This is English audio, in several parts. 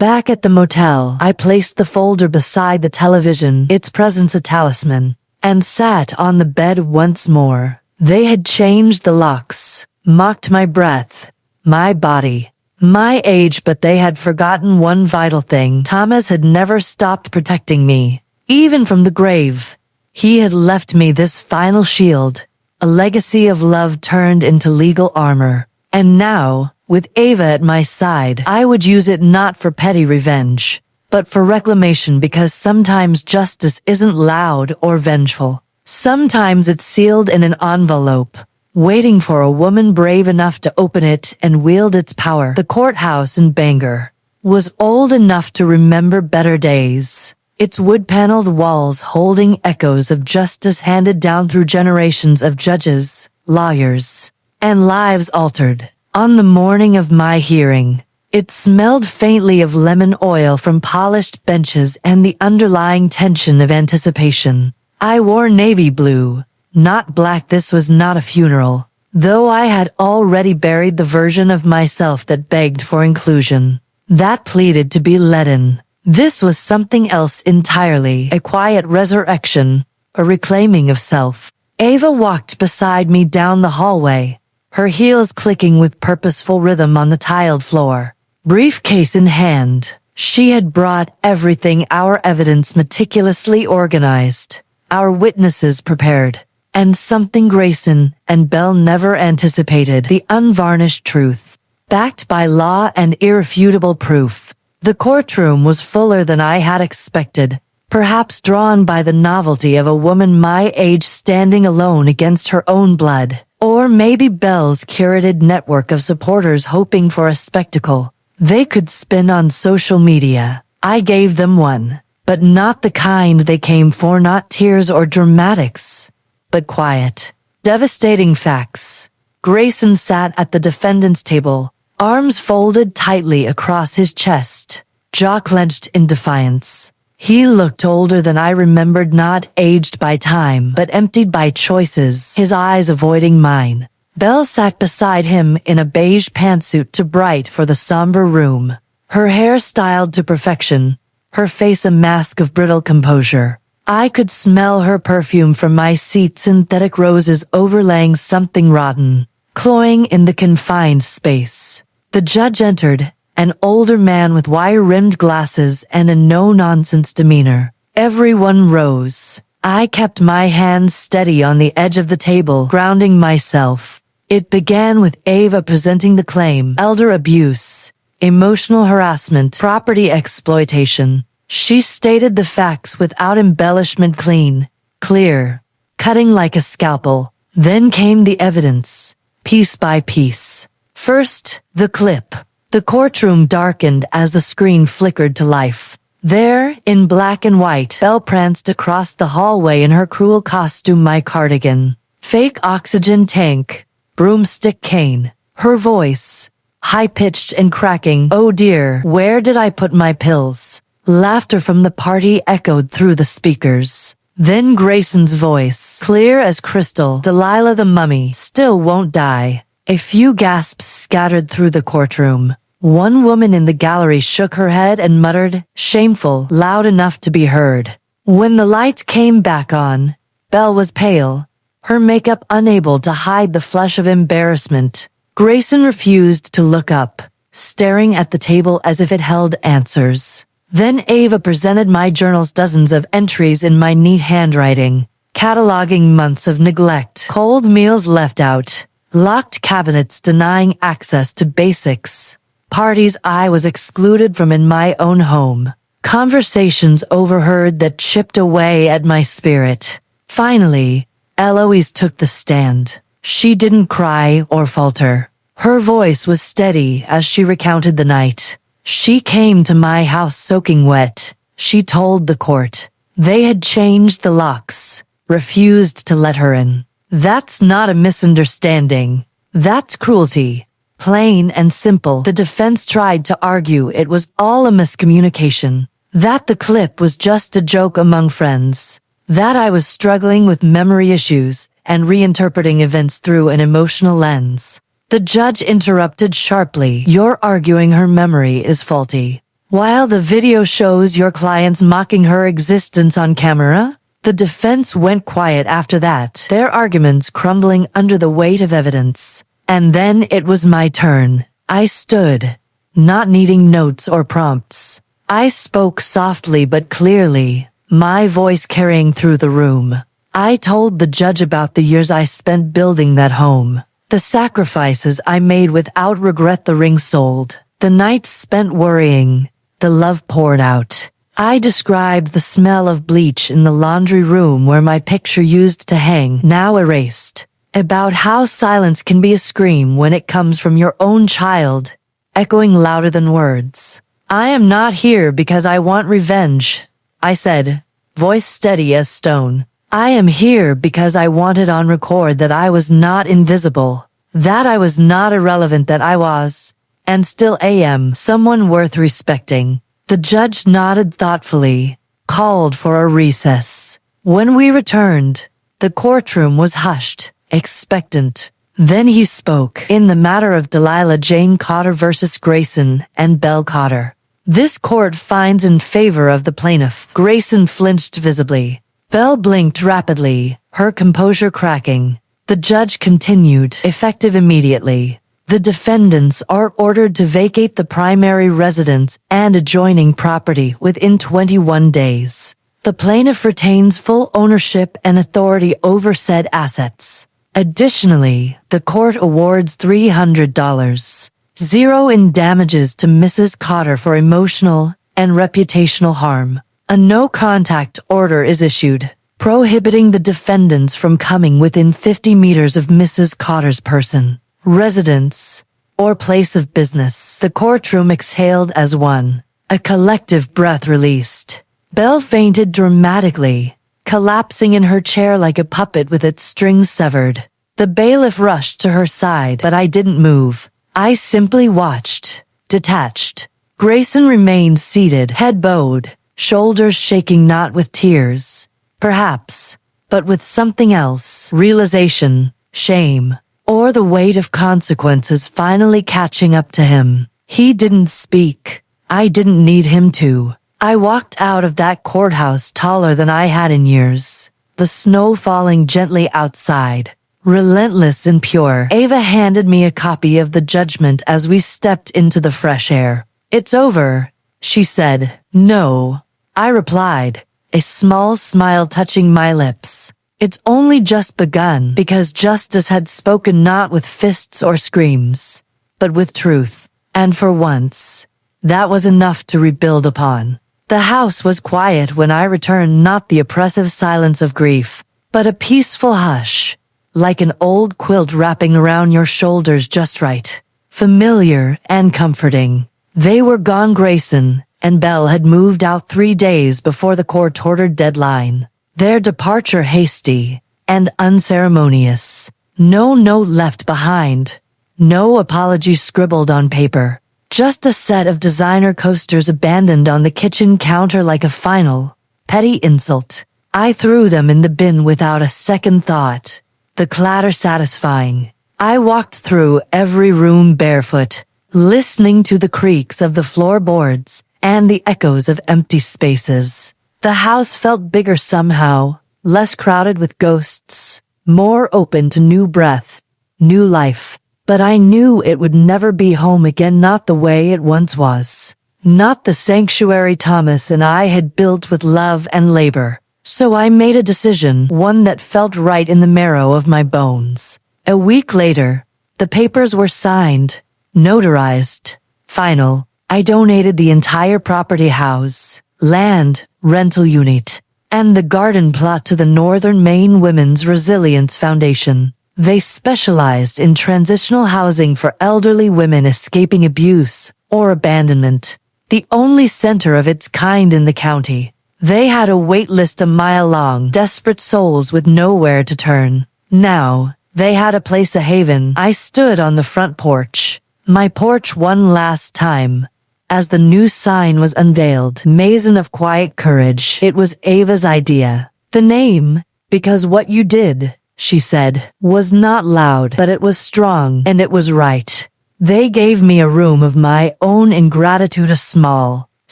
Back at the motel, I placed the folder beside the television, its presence a talisman, and sat on the bed once more. They had changed the locks, mocked my breath, my body, my age, but they had forgotten one vital thing. Thomas had never stopped protecting me, even from the grave. He had left me this final shield, a legacy of love turned into legal armor. And now, with Ava at my side, I would use it not for petty revenge, but for reclamation, because sometimes justice isn't loud or vengeful. Sometimes it's sealed in an envelope, waiting for a woman brave enough to open it and wield its power. The courthouse in Bangor was old enough to remember better days, its wood-paneled walls holding echoes of justice handed down through generations of judges, lawyers, and lives altered. On the morning of my hearing, it smelled faintly of lemon oil from polished benches and the underlying tension of anticipation. I wore navy blue, not black. This was not a funeral, though I had already buried the version of myself that begged for inclusion, that pleaded to be let in. This was something else entirely, a quiet resurrection, a reclaiming of self. Ava walked beside me down the hallway, her heels clicking with purposeful rhythm on the tiled floor. Briefcase in hand, she had brought everything, our evidence meticulously organized, our witnesses prepared, and something Grayson and Belle never anticipated, the unvarnished truth, backed by law and irrefutable proof. The courtroom was fuller than I had expected, perhaps drawn by the novelty of a woman my age standing alone against her own blood. Or maybe Belle's curated network of supporters hoping for a spectacle they could spin on social media. I gave them one, but not the kind they came for, not tears or dramatics, but quiet, devastating facts. Grayson sat at the defendant's table, arms folded tightly across his chest, jaw clenched in defiance. He looked older than I remembered, not aged by time, but emptied by choices, his eyes avoiding mine. Belle sat beside him in a beige pantsuit too bright for the somber room, her hair styled to perfection, her face a mask of brittle composure. I could smell her perfume from my seat, synthetic roses overlaying something rotten, cloying in the confined space. The judge entered, an older man with wire-rimmed glasses and a no-nonsense demeanor. Everyone rose. I kept my hands steady on the edge of the table, grounding myself. It began with Ava presenting the claim: elder abuse, emotional harassment, property exploitation. She stated the facts without embellishment, clean, clear, cutting like a scalpel. Then came the evidence, piece by piece. First, the clip. The courtroom darkened as the screen flickered to life. There, in black and white, Belle pranced across the hallway in her cruel costume, my cardigan, fake oxygen tank, broomstick cane. Her voice, high-pitched and cracking. Oh dear, where did I put my pills? Laughter from the party echoed through the speakers. Then Grayson's voice, clear as crystal. Delilah the mummy still won't die. A few gasps scattered through the courtroom. One woman in the gallery shook her head and muttered, shameful, loud enough to be heard. When the lights came back on, Belle was pale, her makeup unable to hide the flush of embarrassment. Grayson refused to look up, staring at the table as if it held answers. Then Ava presented my journals, dozens of entries in my neat handwriting, cataloging months of neglect, cold meals left out, locked cabinets denying access to basics, parties I was excluded from in my own home, conversations overheard that chipped away at my spirit. Finally, Eloise took the stand. She didn't cry or falter. Her voice was steady as she recounted the night. She came to my house soaking wet, she told the court. They had changed the locks, refused to let her in. That's not a misunderstanding. That's cruelty. Plain and simple. The defense tried to argue it was all a miscommunication, that the clip was just a joke among friends, that I was struggling with memory issues and reinterpreting events through an emotional lens. The judge interrupted sharply. You're arguing her memory is faulty. While the video shows your clients mocking her existence on camera, the defense went quiet after that, their arguments crumbling under the weight of evidence. And then it was my turn. I stood, not needing notes or prompts. I spoke softly but clearly, my voice carrying through the room. I told the judge about the years I spent building that home, the sacrifices I made without regret, the ring sold, the nights spent worrying, the love poured out. I described the smell of bleach in the laundry room where my picture used to hang, now erased, about how silence can be a scream when it comes from your own child, echoing louder than words. I am not here because I want revenge, I said, voice steady as stone. I am here because I wanted on record that I was not invisible, that I was not irrelevant, that I was, and still am, someone worth respecting. The judge nodded thoughtfully, called for a recess. When we returned, the courtroom was hushed, expectant. Then he spoke in the matter of Delilah Jane Cotter versus Grayson and Belle Cotter. This court finds in favor of the plaintiff. Grayson flinched visibly. Belle blinked rapidly, her composure cracking. The judge continued, effective immediately. The defendants are ordered to vacate the primary residence and adjoining property within 21 days. The plaintiff retains full ownership and authority over said assets. Additionally, the court awards $300, zero in damages to Mrs. Cotter for emotional and reputational harm. A no-contact order is issued, prohibiting the defendants from coming within 50 meters of Mrs. Cotter's person, residence, or place of business. The courtroom exhaled as one. A collective breath released. Belle fainted dramatically, collapsing in her chair like a puppet with its strings severed. The bailiff rushed to her side, but I didn't move. I simply watched, detached. Grayson remained seated, head bowed, shoulders shaking, not with tears, perhaps, but with something else, realization, shame, or the weight of consequences finally catching up to him. He didn't speak. I didn't need him to. I walked out of that courthouse taller than I had in years, the snow falling gently outside, relentless and pure. Ava handed me a copy of the judgment as we stepped into the fresh air. "It's over," she said. "No," I replied, a small smile touching my lips. "It's only just begun," because justice had spoken not with fists or screams, but with truth. And for once, that was enough to rebuild upon. The house was quiet when I returned, not the oppressive silence of grief, but a peaceful hush, like an old quilt wrapping around your shoulders just right. Familiar and comforting. They were gone. Grayson and Belle had moved out 3 days before the court-ordered deadline. Their departure hasty and unceremonious. No note left behind. No apology scribbled on paper. Just a set of designer coasters abandoned on the kitchen counter like a final, petty insult. I threw them in the bin without a second thought, the clatter satisfying. I walked through every room barefoot, listening to the creaks of the floorboards and the echoes of empty spaces. The house felt bigger somehow, less crowded with ghosts, more open to new breath, new life. But I knew it would never be home again, not the way it once was. Not the sanctuary Thomas and I had built with love and labor. So I made a decision, one that felt right in the marrow of my bones. A week later, the papers were signed, notarized, final. I donated the entire property, house, land, rental unit, and the garden plot to the Northern Maine Women's Resilience Foundation. They specialized in transitional housing for elderly women escaping abuse or abandonment, the only center of its kind in the county. They had a wait list a mile long, desperate souls with nowhere to turn. Now, they had a place, a haven. I stood on the front porch, my porch one last time, as the new sign was unveiled. Mason of Quiet Courage. It was Ava's idea. The name, because what you did, she said, was not loud, but it was strong, and it was right. They gave me a room of my own in gratitude, a small,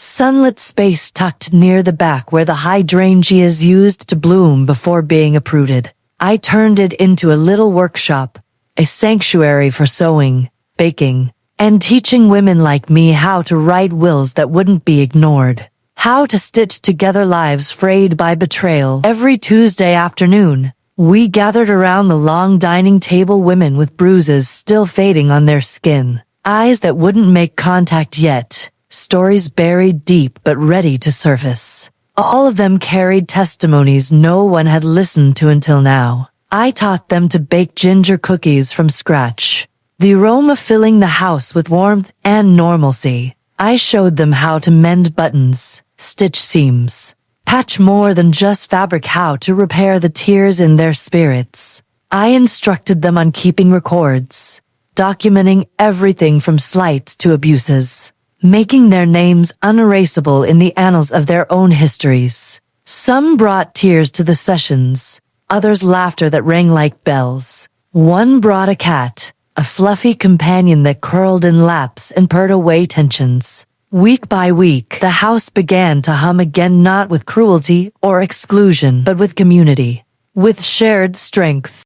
sunlit space tucked near the back where the hydrangeas used to bloom before being uprooted. I turned it into a little workshop, a sanctuary for sewing, baking, and teaching women like me how to write wills that wouldn't be ignored, how to stitch together lives frayed by betrayal. Every Tuesday afternoon, we gathered around the long dining table, women with bruises still fading on their skin, eyes that wouldn't make contact yet, stories buried deep but ready to surface. All of them carried testimonies no one had listened to until now. I taught them to bake ginger cookies from scratch, the aroma filling the house with warmth and normalcy. I showed them how to mend buttons, stitch seams, patch more than just fabric, how to repair the tears in their spirits. I instructed them on keeping records, documenting everything from slights to abuses, making their names unerasable in the annals of their own histories. Some brought tears to the sessions, others laughter that rang like bells. One brought a cat, a fluffy companion that curled in laps and purred away tensions. Week by week, the house began to hum again, not with cruelty or exclusion, but with community, with shared strength.